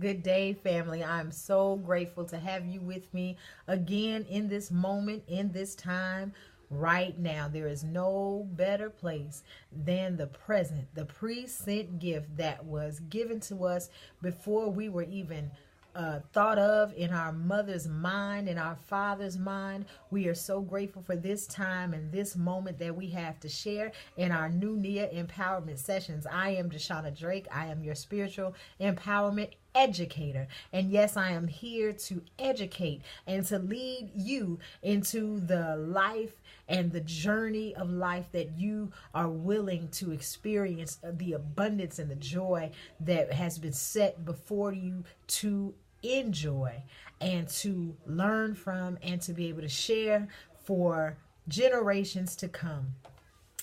Good day, family. I'm so grateful to have you with me again in this moment, in this time, right now. There is no better place than the present, the pre-sent gift that was given to us before we were even thought of in our mother's mind, in our father's mind. We are so grateful for this time and this moment that we have to share in our new Nia Empowerment Sessions. I am Deshauna Drake. I am your spiritual empowerment educator. And yes, I am here to educate and to lead you into the life and the journey of life that you are willing to experience, the abundance and the joy that has been set before you to enjoy and to learn from and to be able to share for generations to come.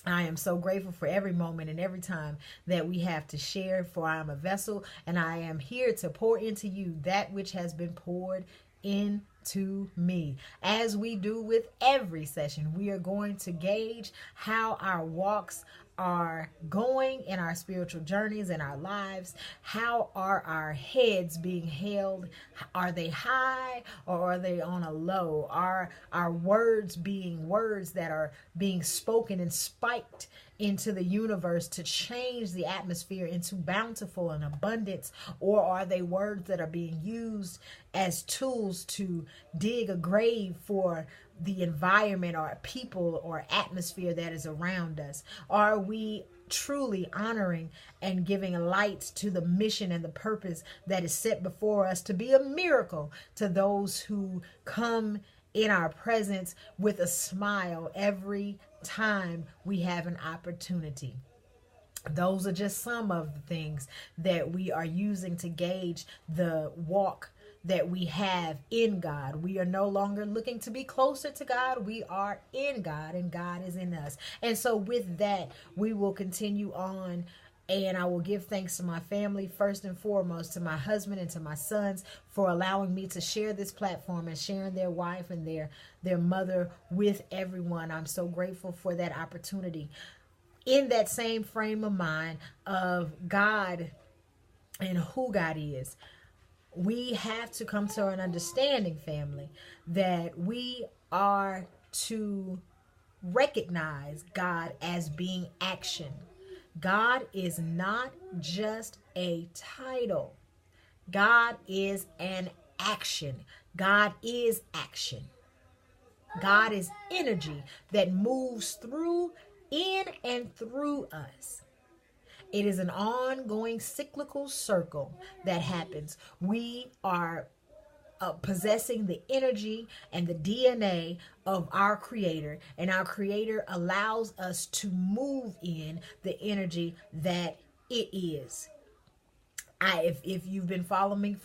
I am so grateful for every moment and every time that we have to share, for I am a vessel and I am here to pour into you that which has been poured into me. As we do with every session, we are going to gauge how our walks are going in our spiritual journeys in our lives. How are our heads being held? Are they high or are they on a low? Are our words being words that are being spoken and spiked into the universe to change the atmosphere into bountiful and abundance? Or are they words that are being used as tools to dig a grave for the environment or people or atmosphere that is around us? Are we truly honoring and giving light to the mission and the purpose that is set before us to be a miracle to those who come in our presence with a smile every time we have an opportunity? Those are just some of the things that we are using to gauge the walk that we have in God. We are no longer looking to be closer to God. We are in God and God is in us. And so with that, we will continue on. And I will give thanks to my family, first and foremost, to my husband and to my sons for allowing me to share this platform and sharing their wife and their mother with everyone. I'm so grateful for that opportunity. In that same frame of mind of God and who God is, we have to come to an understanding, family, that we are to recognize God as being action. God is not just a title. God is an action. God is action. God is energy that moves through, in, and through us. It is an ongoing cyclical circle that happens. We are possessing the energy and the DNA of our Creator, and our Creator allows us to move in the energy that it is. If you've been following me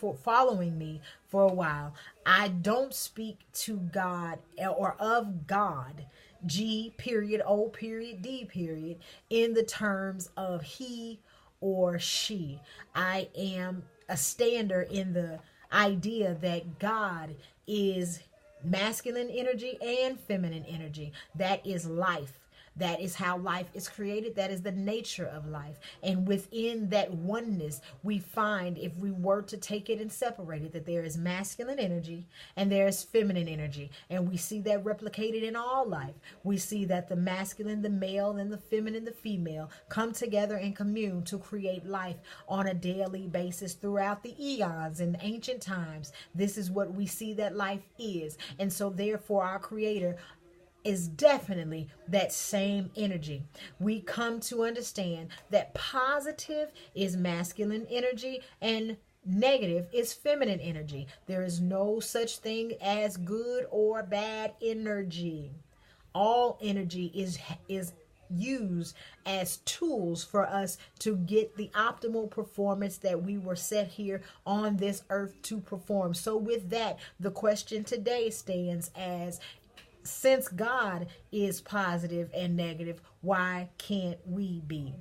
for a while, I don't speak to God or of God, G period O period D period, in the terms of he or she. I am a stander in the idea that God is masculine energy and feminine energy. That is life. That is how life is created. That is the nature of life. And within that oneness, we find, if we were to take it and separate it, that there is masculine energy and there is feminine energy. And we see that replicated in all life. We see that the masculine, the male, and the feminine, the female, come together and commune to create life on a daily basis throughout the eons in ancient times. This is what we see that life is. And so therefore our Creator is definitely that same energy. We come to understand that positive is masculine energy and negative is feminine energy. There is no such thing as good or bad energy. All energy is used as tools for us to get the optimal performance that we were set here on this earth to perform. So with that, the question today stands as, since God is positive and negative, why can't we be?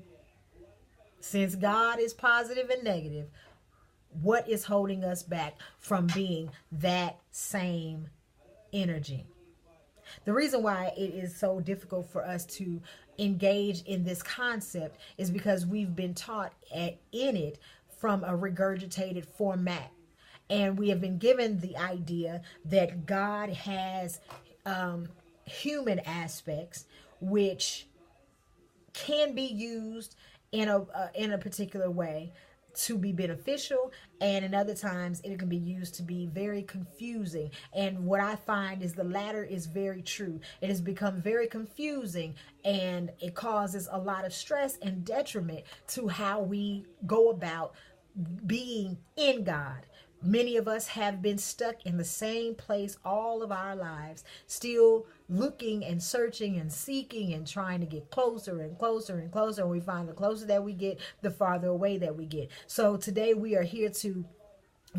Since God is positive and negative, what is holding us back from being that same energy? The reason why it is so difficult for us to engage in this concept is because we've been taught in it from a regurgitated format. And we have been given the idea that God has human aspects which can be used in a particular way to be beneficial, and in other times it can be used to be very confusing. And what I find is the latter is very true. It has become very confusing, and it causes a lot of stress and detriment to how we go about being in God. Many of us have been stuck in the same place all of our lives, still looking and searching and seeking and trying to get closer and closer and closer. And we find the closer that we get, the farther away that we get. So today we are here to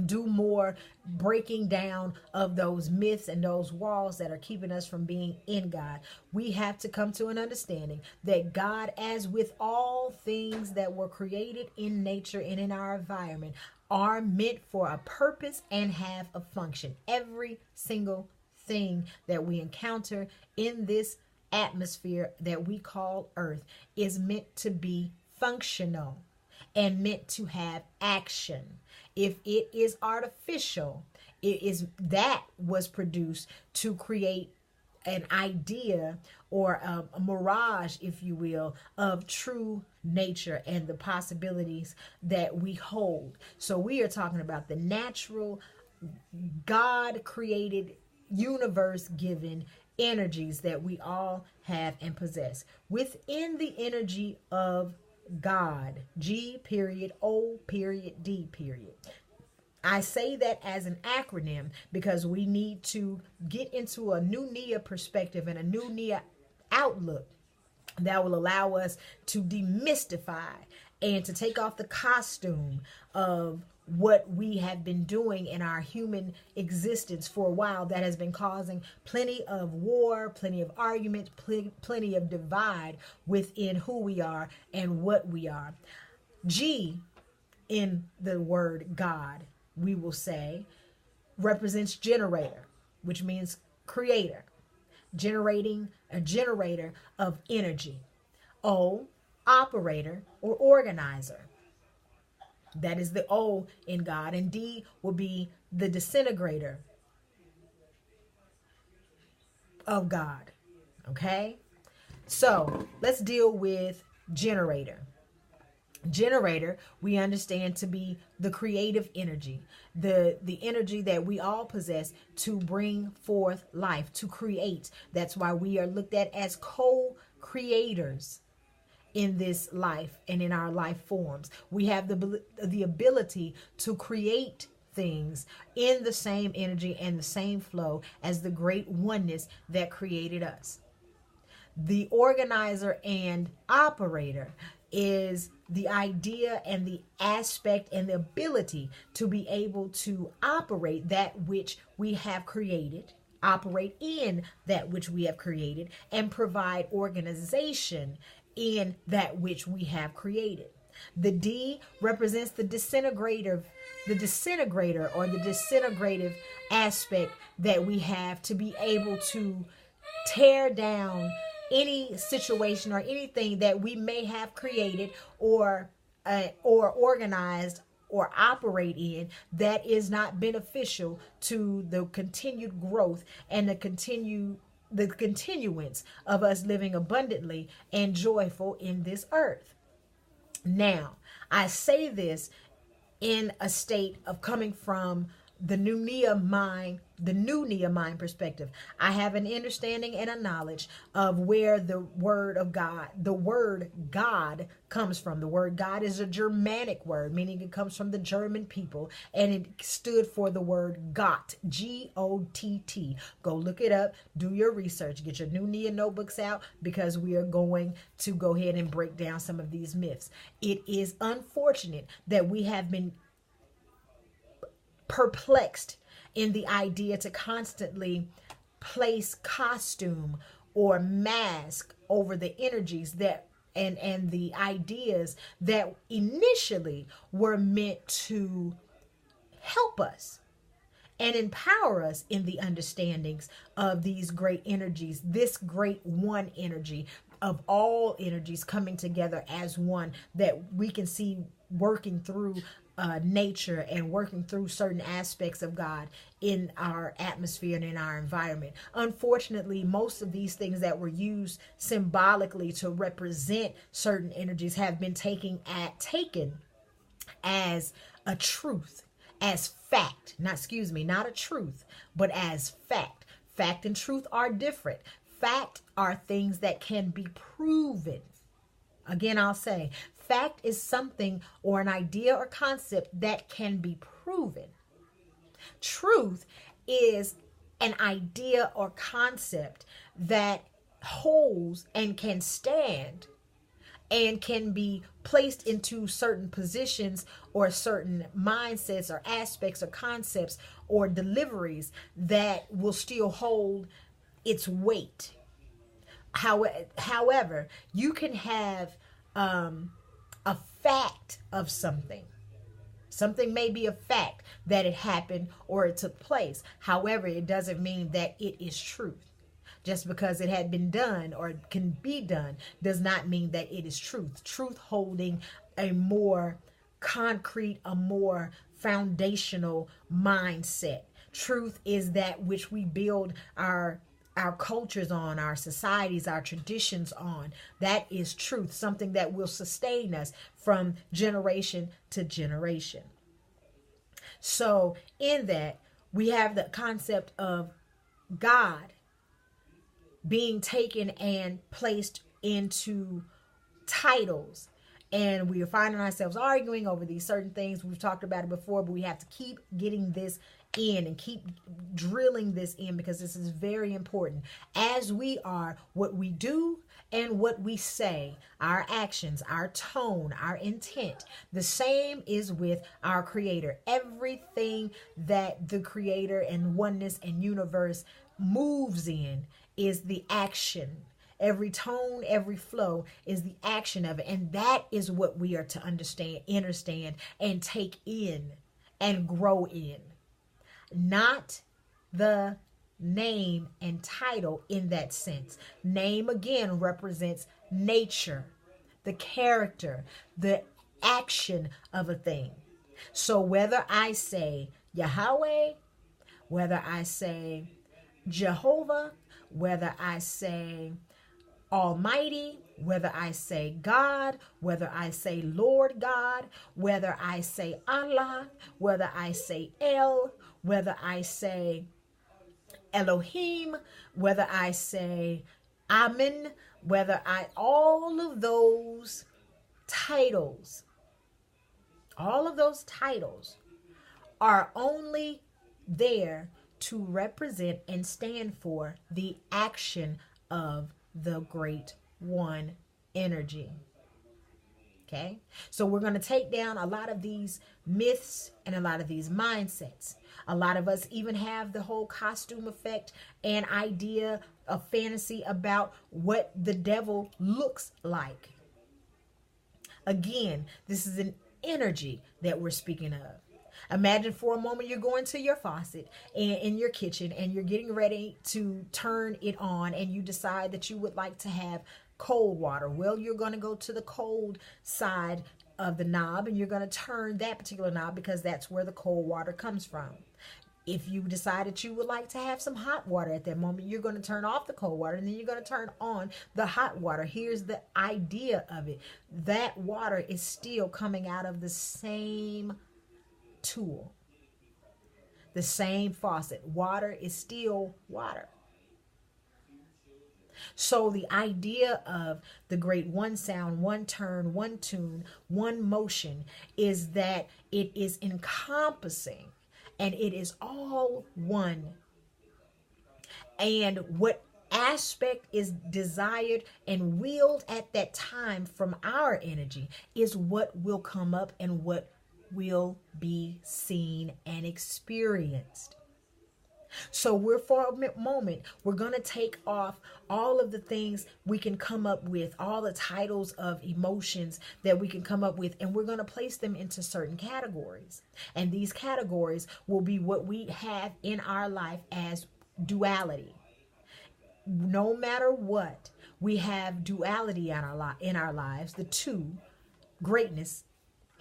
do more breaking down of those myths and those walls that are keeping us from being in God. We have to come to an understanding that God, as with all things that were created in nature and in our environment, are meant for a purpose and have a function. Every single thing that we encounter in this atmosphere that we call Earth is meant to be functional and meant to have action. If it is artificial, it is that was produced to create an idea or a mirage, if you will, of true nature and the possibilities that we hold. So we are talking about the natural, God created, universe given energies that we all have and possess. Within the energy of God, G period O period D period. I say that as an acronym because we need to get into a new Nia perspective and a new Nia outlook that will allow us to demystify and to take off the costume of what we have been doing in our human existence for a while that has been causing plenty of war, plenty of argument, plenty of divide within who we are and what we are. G in the word God, we will say, represents generator, which means creator, generating a generator of energy. O, operator or organizer. That is the O in God. And D will be the disintegrator of God. Okay? So let's deal with generator. Generator, we understand to be the creative energy, the energy that we all possess to bring forth life, to create. That's why we are looked at as co-creators in this life and in our life forms. We have the ability to create things in the same energy and the same flow as the great oneness that created us. The organizer and operator is the idea and the aspect and the ability to be able to operate that which we have created, operate in that which we have created, and provide organization in that which we have created. The D represents the disintegrator or the disintegrative aspect that we have to be able to tear down any situation or anything that we may have created or organized or operate in that is not beneficial to the continued growth and the continuance of us living abundantly and joyful in this earth. Now, I say this in a state of coming from the new Nia mind perspective. I have an understanding and a knowledge of where the word God comes from. The word God is a Germanic word, meaning it comes from the German people, and it stood for the word Gott, G-O-T-T. Go look it up, do your research, get your new Nia notebooks out, because we are going to go ahead and break down some of these myths. It is unfortunate that we have been perplexed in the idea to constantly place costume or mask over the energies that and the ideas that initially were meant to help us and empower us in the understandings of these great energies, this great one energy of all energies coming together as one that we can see working through nature and working through certain aspects of God in our atmosphere and in our environment. Unfortunately, most of these things that were used symbolically to represent certain energies have been taken as a truth, as fact. Not a truth, but as fact. Fact and truth are different. Fact are things that can be proven. Again, I'll say fact is something or an idea or concept that can be proven. Truth is an idea or concept that holds and can stand and can be placed into certain positions or certain mindsets or aspects or concepts or deliveries that will still hold its weight. However, you can have a fact of something. Something may be a fact that it happened or it took place. However, it doesn't mean that it is truth. Just because it had been done or can be done does not mean that it is truth. Truth holding a more concrete, a more foundational mindset. Truth is that which we build our cultures on, our societies, our traditions on. That is truth, something that will sustain us from generation to generation. So in that, we have the concept of God being taken and placed into titles. And we are finding ourselves arguing over these certain things. We've talked about it before, but we have to keep getting this in and keep drilling this in because this is very important. As we are, what we do and what we say, our actions, our tone, our intent, the same is with our Creator. Everything that the Creator and oneness and universe moves in is the action. Every tone, every flow is the action of it. And that is what we are to understand, and take in and grow in. Not the name and title in that sense. Name again represents nature, the character, the action of a thing. So whether I say Yahweh, whether I say Jehovah, whether I say Almighty, whether I say God, whether I say Lord God, whether I say Allah, whether I say El, whether I say Elohim, whether I say Amen, all of those titles are only there to represent and stand for the action of the Great One energy. Okay, so we're going to take down a lot of these myths and a lot of these mindsets. A lot of us even have the whole costume effect and idea of fantasy about what the devil looks like. Again, this is an energy that we're speaking of. Imagine for a moment you're going to your faucet in your kitchen and you're getting ready to turn it on and you decide that you would like to have cold water. Well, you're going to go to the cold side of the knob and you're going to turn that particular knob because that's where the cold water comes from. If you decide that you would like to have some hot water at that moment, you're going to turn off the cold water and then you're going to turn on the hot water. Here's the idea of it. That water is still coming out of the same tool, the same faucet. Water is still water. So the idea of the great one sound, one turn, one tune, one motion is that it is encompassing and it is all one. And what aspect is desired and willed at that time from our energy is what will come up and what will be seen and experienced. So for a moment, we're going to take off all of the things we can come up with, all the titles of emotions that we can come up with, and we're going to place them into certain categories. And these categories will be what we have in our life as duality. No matter what, we have duality in our lives, the two greatness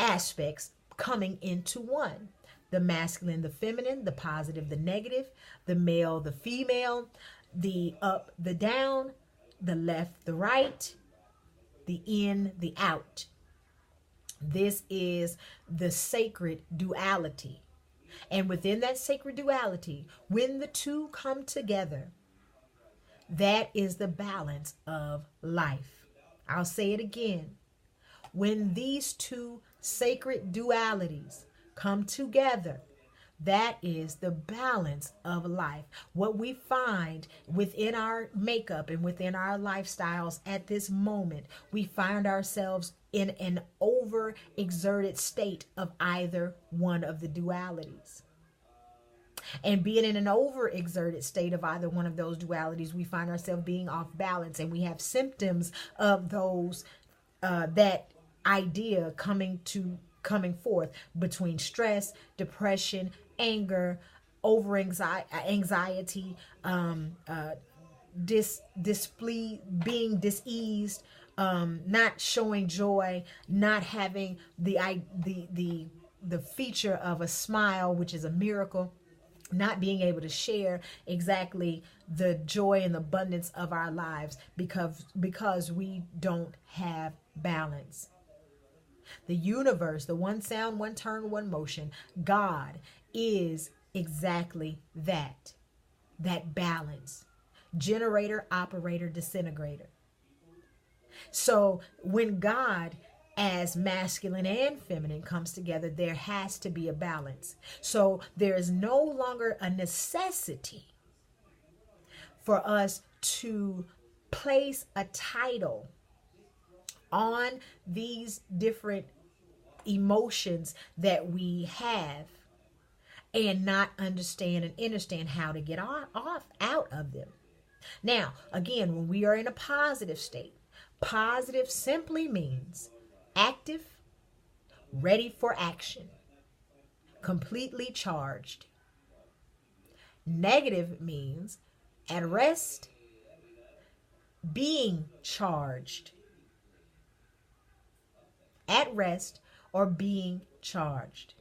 aspects coming into one. The masculine, the feminine, the positive, the negative, the male, the female, the up, the down, the left, the right, the in, the out. This is the sacred duality. And within that sacred duality, when the two come together, that is the balance of life. I'll say it again. When these two sacred dualities come together, that is the balance of life. What we find within our makeup and within our lifestyles at this moment, we find ourselves in an overexerted state of either one of the dualities. And being in an overexerted state of either one of those dualities, we find ourselves being off balance, and we have symptoms of those that idea coming forth between stress, depression, anger, over anxiety, being diseased, not showing joy, not having the feature of a smile, which is a miracle, not being able to share exactly the joy and abundance of our lives because we don't have balance. The universe, the one sound, one turn, one motion, God is exactly that balance. Generator, operator, disintegrator. So when God as masculine and feminine comes together, there has to be a balance. So there is no longer a necessity for us to place a title on these different emotions that we have and not understand how to get out of them. Now, again, when we are in a positive state, positive simply means active, ready for action, completely charged. Negative means at rest, being charged. At rest or being charged.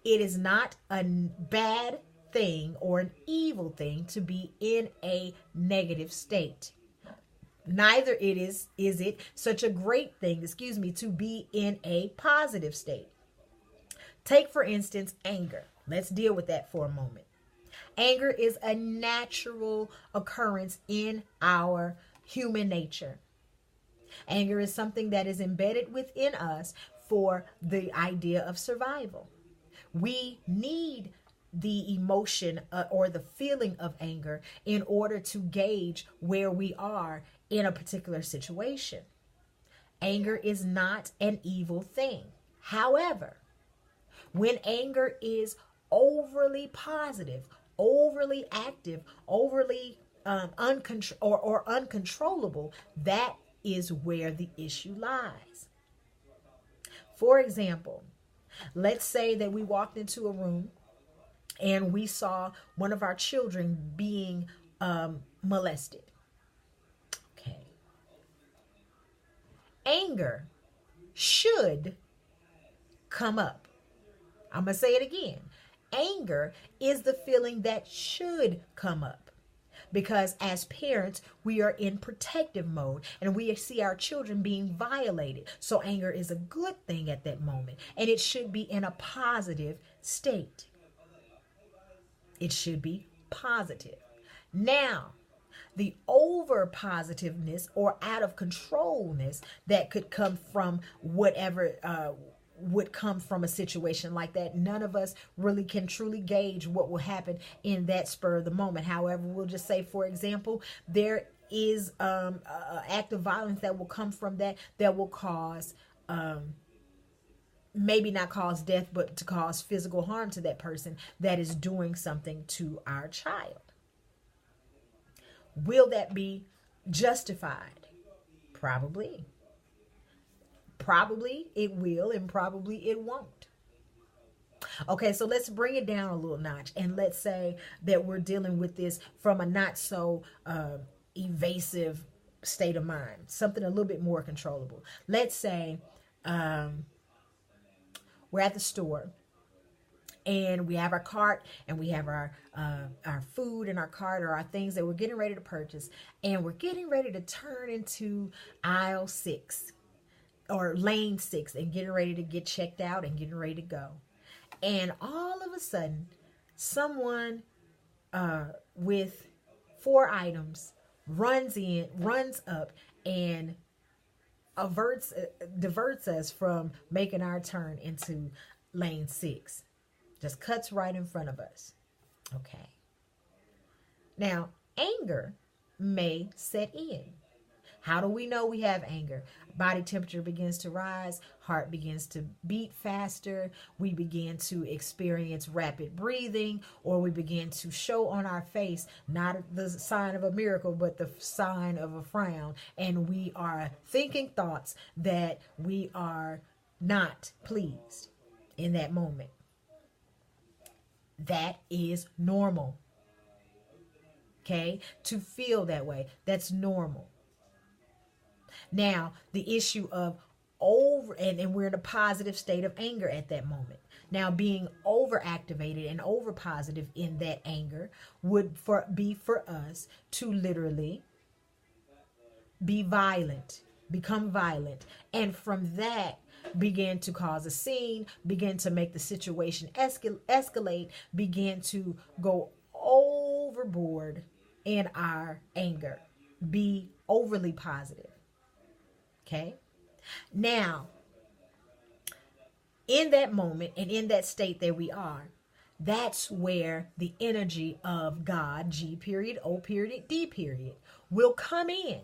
It is not a bad thing or an evil thing to be in a negative state. Neither is it such a great thing, to be in a positive state. Take, for instance, anger. Let's deal with that for a moment. Anger is a natural occurrence in our human nature. Anger is something that is embedded within us for the idea of survival. We need the emotion or the feeling of anger in order to gauge where we are in a particular situation. Anger is not an evil thing. However, when anger is overly positive, overly active, overly uncontrollable, that is where the issue lies. For example, let's say that we walked into a room and we saw one of our children being molested. Okay. Anger should come up. I'm going to say it again. Anger is the feeling that should come up. Because as parents, we are in protective mode and we see our children being violated. So anger is a good thing at that moment. And it should be in a positive state. It should be positive. Now, the over positiveness or out of controlness that could come from whatever would come from a situation like that. None of us really can truly gauge what will happen in that spur of the moment. However, we'll just say, for example, there is an act of violence that will come from that will cause, maybe not cause death, but to cause physical harm to that person that is doing something to our child. Will that be justified? Probably. Probably it will, and probably it won't. Okay, so let's bring it down a little notch, and let's say that we're dealing with this from a not so evasive state of mind, something a little bit more controllable. Let's say we're at the store, and we have our cart, and we have our food in our cart, or our things that we're getting ready to purchase, and we're getting ready to turn into aisle 6 or lane 6 and getting ready to get checked out and getting ready to go. And all of a sudden, someone with 4 items runs up and diverts us from making our turn into lane 6. Just cuts right in front of us. Okay. Now, anger may set in. How do we know we have anger? Body temperature begins to rise, heart begins to beat faster, we begin to experience rapid breathing, or we begin to show on our face not the sign of a miracle, but the sign of a frown. And we are thinking thoughts that we are not pleased in that moment. That is normal. Okay? To feel that way, that's normal. Now, the issue of and we're in a positive state of anger at that moment. Now, being overactivated and over positive in that anger would be for us to literally be violent, become violent, and from that begin to cause a scene, begin to make the situation escalate, begin to go overboard in our anger, be overly positive. Okay? Now, in that moment and in that state that we are, that's where the energy of God, G period, O period, D period, will come in.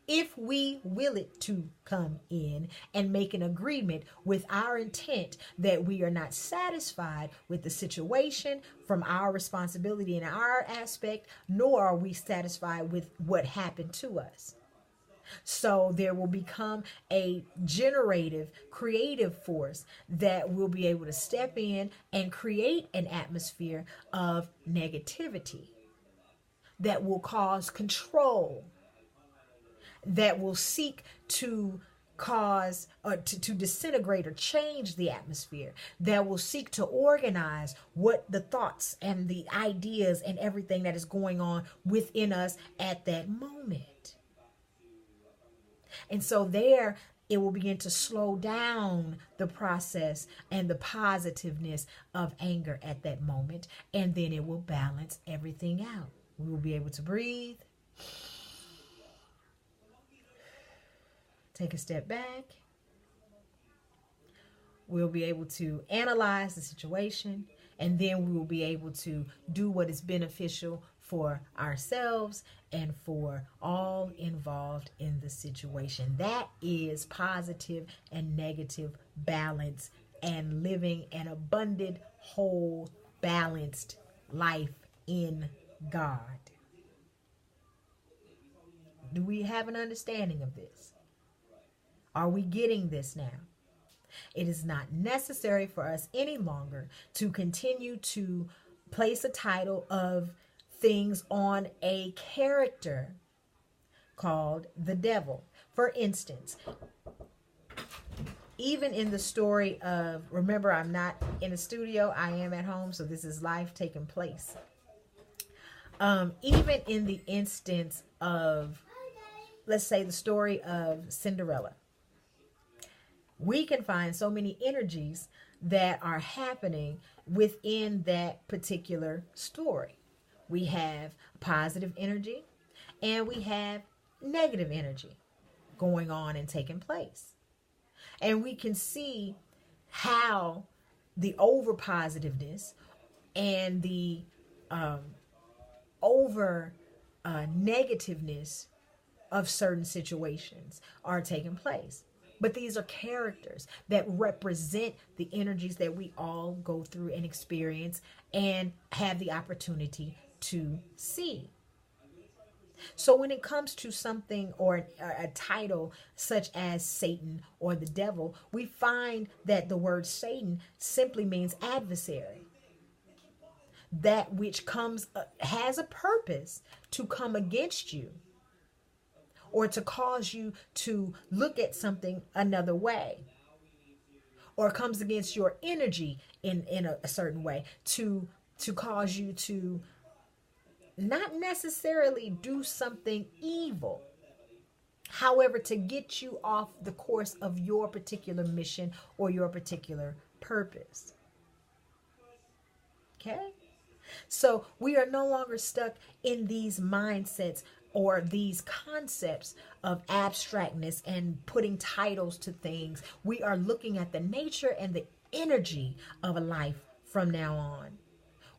If we will it to come in and make an agreement with our intent that we are not satisfied with the situation from our responsibility and our aspect, nor are we satisfied with what happened to us. So there will become a generative, creative force that will be able to step in and create an atmosphere of negativity that will cause control, that will seek to cause or to disintegrate or change the atmosphere, that will seek to organize what the thoughts and the ideas and everything that is going on within us at that moment. And so there, it will begin to slow down the process and the positiveness of anger at that moment. And then it will balance everything out. We will be able to breathe, take a step back. We'll be able to analyze the situation, and then we will be able to do what is beneficial for ourselves and for all involved in the situation. That is positive and negative balance and living an abundant, whole, balanced life in God. Do we have an understanding of this? Are we getting this now? It is not necessary for us any longer to continue to place a title of things on a character called the devil. For instance, even in the story of, remember, I'm not in a studio, I am at home, so this is life taking place. Even in the instance of, let's say, the story of Cinderella, we can find so many energies that are happening within that particular story. We have positive energy and we have negative energy going on and taking place. And we can see how the over positiveness and the over negativeness of certain situations are taking place. But these are characters that represent the energies that we all go through and experience and have the opportunity to see. So when it comes to something or a title such as Satan or the devil, we find that the word Satan simply means adversary. That which comes, has a purpose to come against you, or to cause you to look at something another way, or comes against your energy in a certain way to cause you to not necessarily do something evil. However, to get you off the course of your particular mission or your particular purpose. Okay? So we are no longer stuck in these mindsets or these concepts of abstractness and putting titles to things. We are looking at the nature and the energy of a life from now on.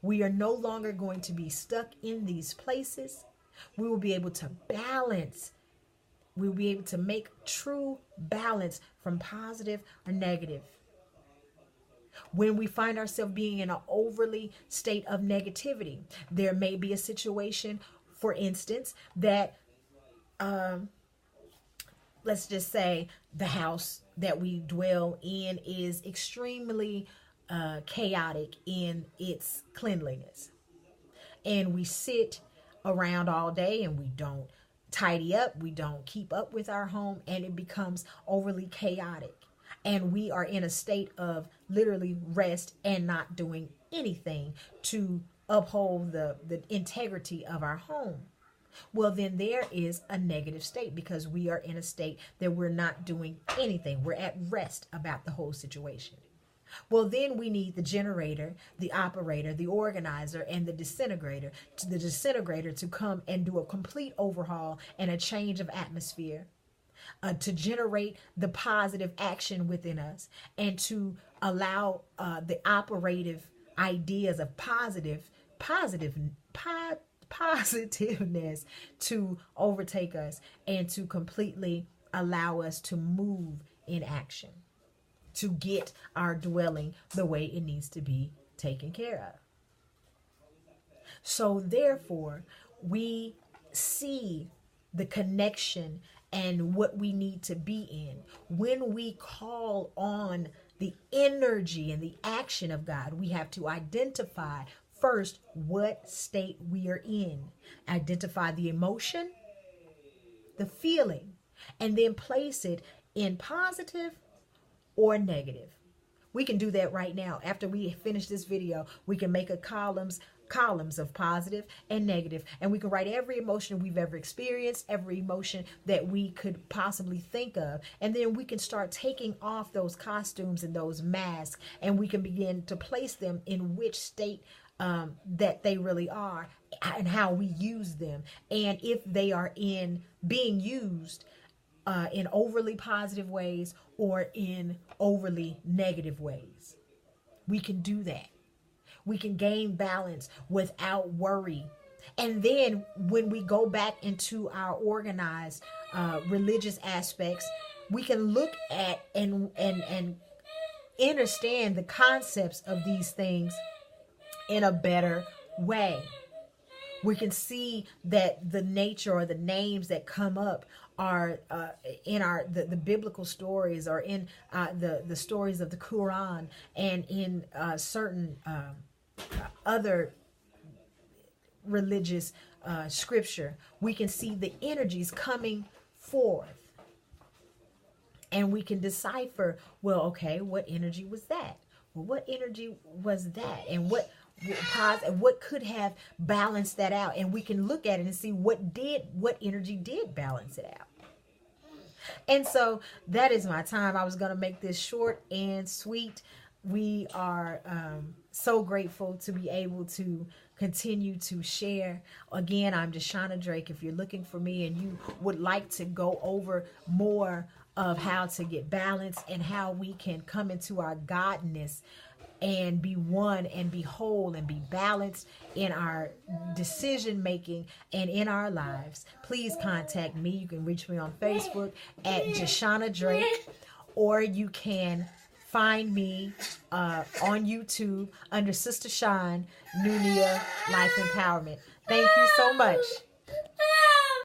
We are no longer going to be stuck in these places. We will be able to balance. We'll be able to make true balance from positive or negative. When we find ourselves being in an overly state of negativity, there may be a situation, for instance, that let's just say the house that we dwell in is extremely chaotic in its cleanliness. And we sit around all day and we don't tidy up, we don't keep up with our home, and it becomes overly chaotic. And we are in a state of literally rest and not doing anything to uphold the integrity of our home. Well, then there is a negative state because we are in a state that we're not doing anything. We're at rest about the whole situation. Well, then we need the generator, the operator, the organizer, and the disintegrator to come and do a complete overhaul and a change of atmosphere, to generate the positive action within us and to allow the operative ideas of positiveness to overtake us and to completely allow us to move in action, to get our dwelling the way it needs to be taken care of. So therefore, we see the connection and what we need to be in when we call on the energy and the action of God. We have to identify first what state we are in, identify the emotion, the feeling, and then place it in positive or negative. We can do that right now. After we finish this video, we can make a columns of positive and negative, and we can write every emotion we've ever experienced, every emotion that we could possibly think of, and then we can start taking off those costumes and those masks, and we can begin to place them in which state that they really are and how we use them, and if they are being used in overly positive ways or in overly negative ways. We can do that. We can gain balance without worry. And then when we go back into our organized religious aspects, we can look at and understand the concepts of these things in a better way. We can see that the nature or the names that come up are in the biblical stories, or in the stories of the Quran, and in certain other religious scripture. We can see the energies coming forth, and we can decipher, well, okay, what energy was that? Well, what energy was that? And what could have balanced that out? And we can look at it and see what energy did balance it out. And so that is my time. I was going to make this short and sweet. We are so grateful to be able to continue to share. Again, I'm Deshauna Drake. If you're looking for me and you would like to go over more of how to get balance and how we can come into our godness and be one and be whole and be balanced in our decision making and in our lives, please contact me. You can reach me on Facebook at Deshauna Drake, or you can find me on YouTube under Sister Shine, Nunia Life Empowerment. Thank you so much.